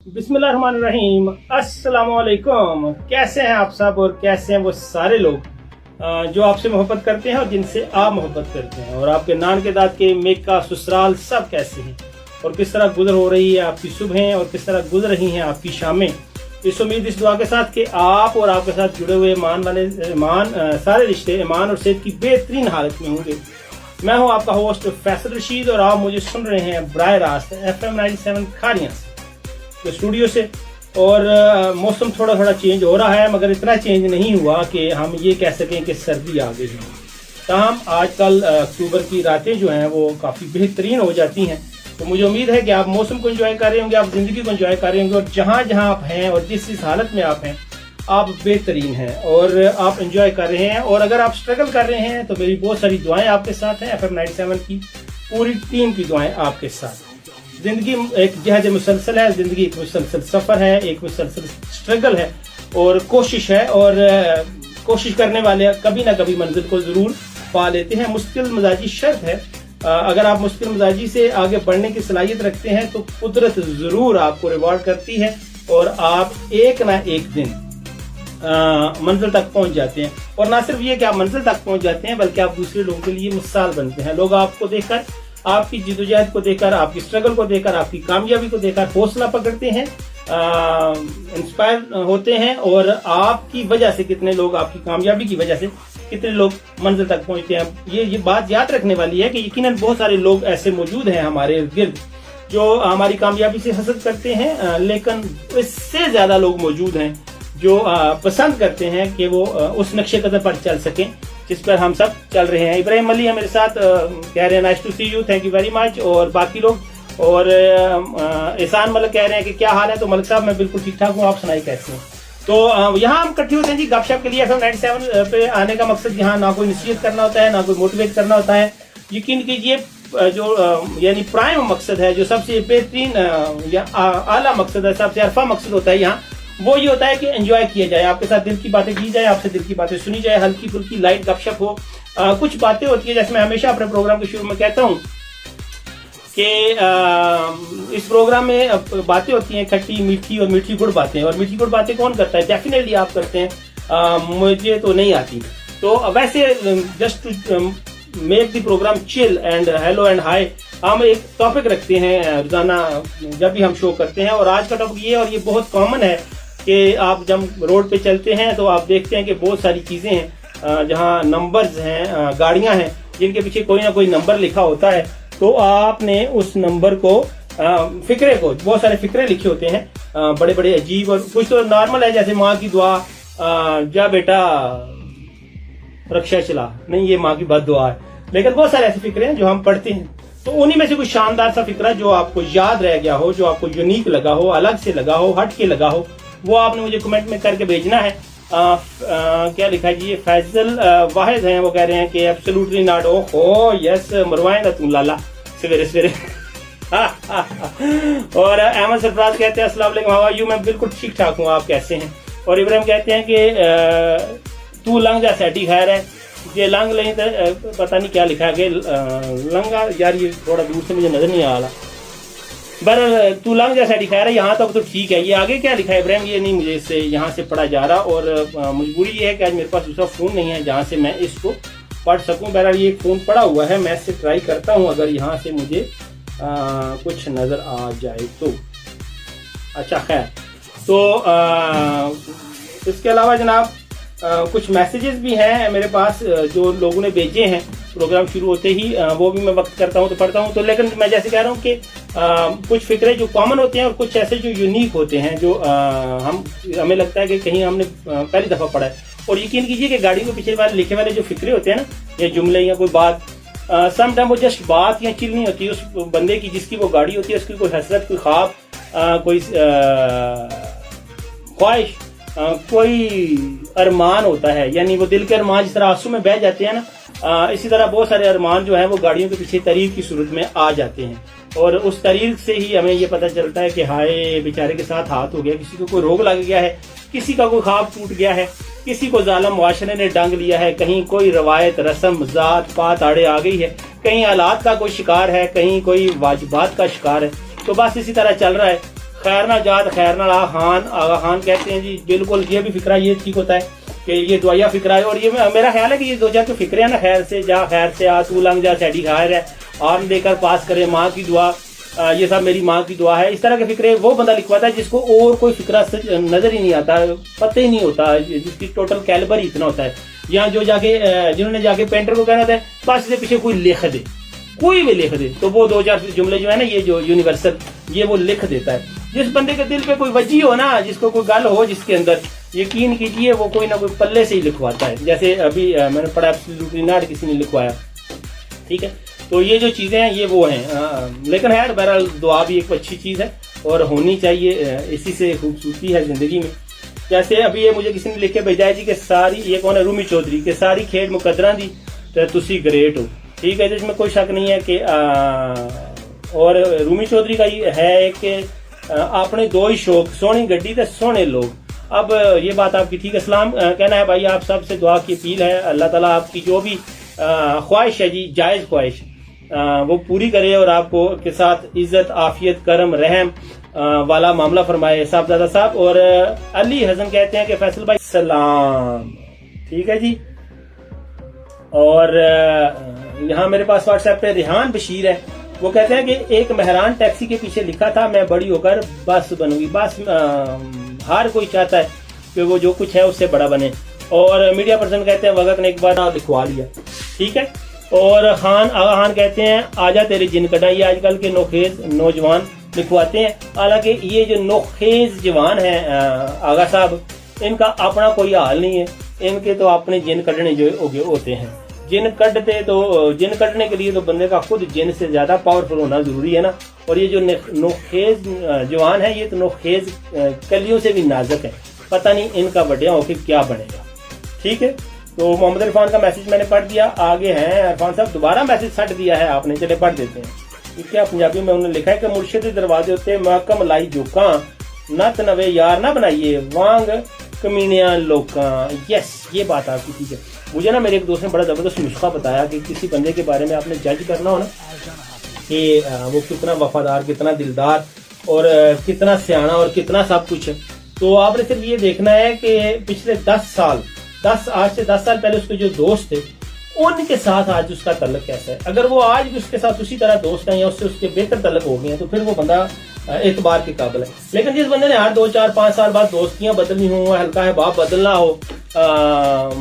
बिस्मिल्लाहिर्रहमानिर्रहीम। अस्सलाम वालेकुम। कैसे हैं आप सब और कैसे हैं वो सारे लोग जो आपसे मोहब्बत करते हैं और जिनसे आप मोहब्बत करते हैं, और आपके नान के दाद के मेका ससुराल सब कैसे हैं और किस तरह गुजर हो रही है आपकी सुबहें और किस तरह गुजर रही हैं आपकी शामें। इस उम्मीद इस दुआ के साथ कि आप और आपके साथ जुड़े हुए सारे रिश्ते ईमान और सेहत की बेहतरीन हालत में होंगे। मैं हूं आपका होस्ट फैसल रशीद और आप मुझे सुन रहे हैं बराह रास्त FM 97 खारियां के स्टूडियो से। और मौसम थोड़ा थोड़ा चेंज हो रहा है, मगर इतना चेंज नहीं हुआ कि हम ये कह सकें कि सर्दी आ गई है। ताहम आजकल अक्टूबर की रातें जो हैं वो काफ़ी बेहतरीन हो जाती हैं। तो मुझे उम्मीद है कि आप मौसम को एंजॉय कर रहे होंगे, आप ज़िंदगी को एंजॉय कर रहे होंगे, और जहाँ जहाँ आप हैं और जिस हालत में आप हैं आप बेहतरीन हैं और आप एंजॉय कर रहे हैं। और अगर आप स्ट्रगल कर रहे हैं तो मेरी बहुत सारी दुआएं आपके साथ हैं। FM 97 की पूरी टीम की दुआएं आपके साथ। ज़िंदगी एक जहद मुसलसल है, ज़िंदगी एक मुसलसल सफ़र है, एक मुसलसल स्ट्रगल है और कोशिश है, और कोशिश करने वाले कभी ना कभी मंजिल को ज़रूर पा लेते हैं। मुश्किल मजाजी शर्त है। अगर आप मुश्किल मजाजी से आगे बढ़ने की सलाहियत रखते हैं तो कुदरत ज़रूर आपको रिवॉर्ड करती है और आप एक ना एक दिन मंजिल तक पहुंच जाते हैं। और ना सिर्फ ये कि आप मंजिल तक पहुंच जाते हैं, बल्कि आप दूसरे लोगों के लिए मिसाल बनते हैं। लोग आपको देखकर, आपकी जिदोजहद को देखकर, आपकी स्ट्रगल को देखकर, आपकी कामयाबी को देखकर हौसला पकड़ते हैं, इंस्पायर होते हैं, और आपकी वजह से कितने लोग, आपकी कामयाबी की वजह से कितने लोग मंजिल तक पहुंचते हैं। ये बात याद रखने वाली है कि यकीनन बहुत सारे लोग ऐसे मौजूद हैं हमारे इर्द गिर्द जो हमारी कामयाबी से हसद करते हैं, लेकिन इससे ज्यादा लोग मौजूद हैं जो पसंद करते हैं कि वो उस नक्शे कदम पर चल सकें जिस पर हम सब चल रहे हैं। इब्राहिम अली है मेरे साथ, कह रहे हैं nice to see you, thank you very much. और बाकी लोग, और एहसान मलिक कह रहे हैं कि क्या हाल है। तो मलिक साहब मैं बिल्कुल ठीक ठाक हूँ, आप सुनाई कैसे हैं। तो यहाँ हम इकट्ठे होते हैं जी गपशप के लिए। FM 97 पे आने का मकसद यहाँ ना कोई नसीहत करना होता है, ना कोई मोटिवेट करना होता है। यकीन कीजिए जो यानी प्राइम मकसद है, जो सबसे बेहतरीन या आला मकसद है, सबसे अरफा मकसद होता है यहाँ, वो ये होता है कि एंजॉय किया जाए, आपके साथ दिल की बातें की जाए, आपसे दिल की बातें सुनी जाए, हल्की फुल्की लाइट गपशप हो। कुछ बातें होती है, जैसे मैं हमेशा अपने प्रोग्राम के शुरू में कहता हूँ कि इस प्रोग्राम में बातें होती हैं खट्टी मीठी और मीठी गुड़ बातें। और मीठी गुड़ बातें कौन करता है? डेफिनेटली आप करते हैं, मुझे तो नहीं आती। तो वैसे just to make the programme chill and hello and hi, हम एक टॉपिक रखते हैं रोजाना जब भी हम शो करते हैं। और आज का टॉपिक ये है, और ये बहुत कॉमन है कि आप जब रोड पे चलते हैं तो आप देखते हैं कि बहुत सारी चीज़ें हैं जहाँ नंबर्स हैं, गाड़ियाँ हैं जिनके पीछे कोई ना कोई नंबर लिखा होता है। तो आपने उस नंबर को फिक्रे को, बहुत सारे फिक्रे लिखे होते हैं बड़े बड़े अजीब, और कुछ तो नॉर्मल है जैसे माँ की दुआ, जा बेटा रक्षा चला, नहीं ये माँ की बद दुआ है। लेकिन बहुत सारे ऐसे फिक्रे हैं जो हम पढ़ते हैं। तो उन्हीं में से कुछ शानदार सा फिक्रा जो आपको याद रह गया हो, जो आपको यूनिक लगा हो, अलग से लगा हो, हट के लगा हो, वो आपने मुझे कमेंट में करके भेजना है। क्या लिखा है जी? फैजल वाहिद हैं, वो कह रहे हैं कि एब्सोल्युटली नॉट। ओहो यस, मरवाएगा तुम लाला सवेरे सवेरे। और अहमद सरफराज कहते हैं अस्सलाम वालेकुम, हाउ आर यू? मैं बिल्कुल ठीक ठाक हूँ, आप कैसे हैं? और इब्राहिम कहते हैं कि तू लंग जा सैटी खैर है, ये लंग नहीं तो पता नहीं क्या लिखा है लंगा, यार ये थोड़ा दूर से मुझे नजर नहीं आ रहा। बहरहाल तू लंग जा सैटी खैर है, यहाँ तक तो ठीक है। ये आगे क्या लिखा है इब्राहिम, ये नहीं मुझे इससे यहाँ से पढ़ा जा रहा, और मजबूरी ये है कि आज मेरे पास दूसरा फ़ोन नहीं है जहाँ से मैं इसको पढ़ सकूँ। बहरहाल ये एक फ़ोन पड़ा हुआ है, मैं इससे ट्राई करता हूँ अगर यहाँ से मुझे कुछ नज़र आ जाए तो। अच्छा खैर, तो इसके अलावा जनाब कुछ मैसेजेस भी हैं मेरे पास जो लोगों ने भेजे हैं प्रोग्राम शुरू होते ही, वो भी मैं वक्त करता हूँ तो पढ़ता हूँ। तो लेकिन मैं जैसे कह रहा हूँ कि कुछ फिक्रे जो कॉमन होते हैं और कुछ ऐसे जो यूनिक होते हैं जो हमें लगता है कि कहीं हमने पहली दफ़ा पढ़ा है। और यकीन कीजिए कि गाड़ी के पीछे वाले लिखे वाले जो फिक्रे होते हैं ना, या जुमले या कोई बात, सम टाइम वो जस्ट बात या चिल नहीं होती उस बंदे की जिसकी वो गाड़ी होती है, उसकी कोई हसरत, कोई ख्वाब, कोई ख्वाहिश, कोई अरमान होता है। यानी वो दिल के अरमान जिस तरह आंसू में बह जाते हैं ना, इसी तरह बहुत सारे अरमान जो है वो गाड़ियों के पीछे तरीर की सूरत में आ जाते हैं। और उस तरीर से ही हमें ये पता चलता है कि हाय बेचारे के साथ हाथ हो गया, किसी को कोई रोग लग गया है, किसी का कोई ख्वाब टूट गया है, किसी को जालिम मुआशरे ने डांग लिया है, कहीं कोई रवायत रस्म जात पात आड़े आ गई है, कहीं हालात का कोई शिकार है, कहीं कोई वाजिबात का शिकार है। तो बस इसी तरह चल रहा है। خیر نہ جات خیر نہ رہا خان آغا خان کہتے ہیں جی بالکل یہ بھی فکرہ یہ ٹھیک ہوتا ہے کہ یہ دعائیا فکرہ ہے. اور یہ میرا خیال ہے کہ یہ دو چار تو فکرے ہیں نا، خیر سے جا خیر سے آ تو لنگ جا سیڈی خیر ہے آرم دے کر پاس کرے ماں کی دعا یہ سب میری ماں کی دعا ہے، اس طرح کے فکرے وہ بندہ لکھواتا ہے جس کو اور کوئی فکرہ نظر ہی نہیں آتا، پتہ ہی نہیں ہوتا، جس کی ٹوٹل کیلبر ہی اتنا ہوتا ہے. یہاں جو جا کے جنہوں نے جا کے پینٹر کو کہنا تھا بس اس کے پیچھے کوئی لکھ دے، کوئی بھی لکھ دے تو وہ دو چار جملے جو ہے نا یہ جو یونیورسل یہ وہ لکھ دیتا ہے. جس بندے کے دل پہ کوئی وجہ ہو نا، جس کو کوئی گل ہو جس کے اندر، یقین کیجئے وہ کوئی نہ کوئی پلے سے ہی لکھواتا ہے. جیسے ابھی میں نے پڑھا ایبسلیوٹلی ناٹ کسی نے لکھوایا، ٹھیک ہے. تو یہ جو چیزیں ہیں یہ وہ ہیں، لیکن خیر بہرحال دعا بھی ایک اچھی چیز ہے اور ہونی چاہیے، اسی سے خوبصورتی ہے زندگی میں. جیسے ابھی یہ مجھے کسی نے لکھ کے بھیجا ہے جی کہ ساری، یہ کون ہے، رومی چودھری، کہ ساری کھیڈ مقدرہ دی تو تسی گریٹ ہو. ٹھیک ہے، جس میں کوئی شک نہیں ہے کہ اور رومی چودھری کا یہ ہے کہ اپنے دو ہی شوق، سونی گڈی تے سونے لوگ. اب یہ بات آپ کی ٹھیک ہے. اسلام کہنا ہے بھائی آپ سب سے دعا کی اپیل ہے، اللہ تعالیٰ آپ کی جو بھی خواہش ہے جی، جائز خواہش وہ پوری کرے اور آپ کو کے ساتھ عزت، عافیت، کرم، رحم والا معاملہ فرمائے صاحبزادہ صاحب. اور علی حسن کہتے ہیں کہ فیصل بھائی سلام، ٹھیک ہے جی. اور یہاں میرے پاس واٹس ایپ پہ ریحان بشیر ہے، وہ کہتے ہیں کہ ایک مہران ٹیکسی کے پیچھے لکھا تھا میں بڑی ہو کر بس بنوں گی. بس ہر کوئی چاہتا ہے کہ وہ جو کچھ ہے اس سے بڑا بنے. اور میڈیا پرسن کہتے ہیں وقت نے ایک بار لکھوا لیا، ٹھیک ہے. اور خان آغا خان کہتے ہیں آجا تیرے جن کٹا. یہ آج کل کے نوخیز نوجوان لکھواتے ہیں، حالانکہ یہ جو نوخیز جوان ہیں آغا صاحب، ان کا اپنا کوئی حال نہیں ہے، ان کے تو اپنے جن کٹنے جو ہوتے ہیں. جن کٹتے تو جن کٹنے کے لیے تو بندے کا خود جن سے زیادہ پاورفل ہونا ضروری ہے نا. اور یہ جو نوخیز جوان ہے یہ تو نوخیز کلیوں سے بھی نازک ہے، پتہ نہیں ان کا بڑھیا ہو کے کیا بنے گا. ٹھیک ہے، تو محمد عرفان کا میسج میں نے پڑھ دیا. آگے ہیں عرفان صاحب، دوبارہ میسج سٹ دیا ہے آپ نے، چلے پڑھ دیتے ہیں. کیا پنجابی میں انہوں نے لکھا ہے کہ مرشد دروازے ہوتے محکم لائی جوکاں، نت نوے یار نہ بنائیے وانگ کمینیاں لوکاں. یس، یہ بات آپ کی ٹھیک ہے. مجھے نا میرے ایک دوست نے بڑا زبردست نسخہ بتایا کہ کسی بندے کے بارے میں آپ نے جج کرنا ہو نا کہ وہ کتنا وفادار، کتنا دلدار اور کتنا سیاح اور کتنا سب کچھ ہے، تو آپ نے صرف یہ دیکھنا ہے کہ پچھلے 10 سال، آج سے 10 سال پہلے اس کے جو دوست تھے ان کے ساتھ آج اس کا تعلق کیسا ہے. اگر وہ آج بھی اس کے ساتھ اسی طرح دوست ہیں یا اس سے بہتر تعلق ہو گئے ہیں تو پھر وہ بندہ اعتبار کے قابل ہے. لیکن جس بندے نے ہر 2 4 5 سال بعد دوستیاں بدلنی ہوں، ہلکا ہے باپ بدلنا ہو،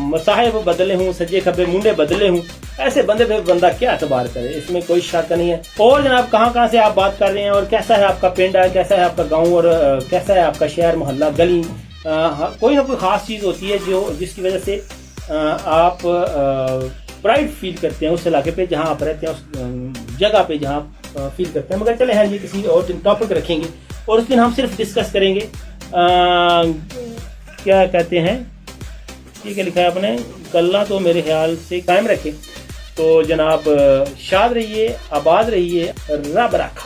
مصاحب بدلے ہوں، سجے کھبے منڈے بدلے ہوں، ایسے بندے پہ بندہ کیا اعتبار کرے، اس میں کوئی شک نہیں ہے. اور جناب کہاں سے آپ بات کر رہے ہیں اور کیسا ہے آپ کا پنڈ ہے، کیسا ہے آپ کا گاؤں اور کیسا ہے آپ کا شہر محلہ گلی، کوئی نہ کوئی خاص چیز ہوتی ہے جس کی وجہ سے آپ پرائڈ فیل کرتے ہیں اس علاقے پہ جہاں آپ رہتے ہیں، اس جگہ پہ جہاں فیل کرتے ہیں. مگر چلے ہیں یہ کسی اور دن ٹاپک رکھیں گے اور اس دن ہم صرف ڈسکس کریں گے کیا کہتے ہیں، ٹھیک ہے، لکھا ہے آپ نے کلّا تو میرے خیال سے قائم رکھیں. تو جناب شاد رہیے، آباد رہیے، رب رکھا.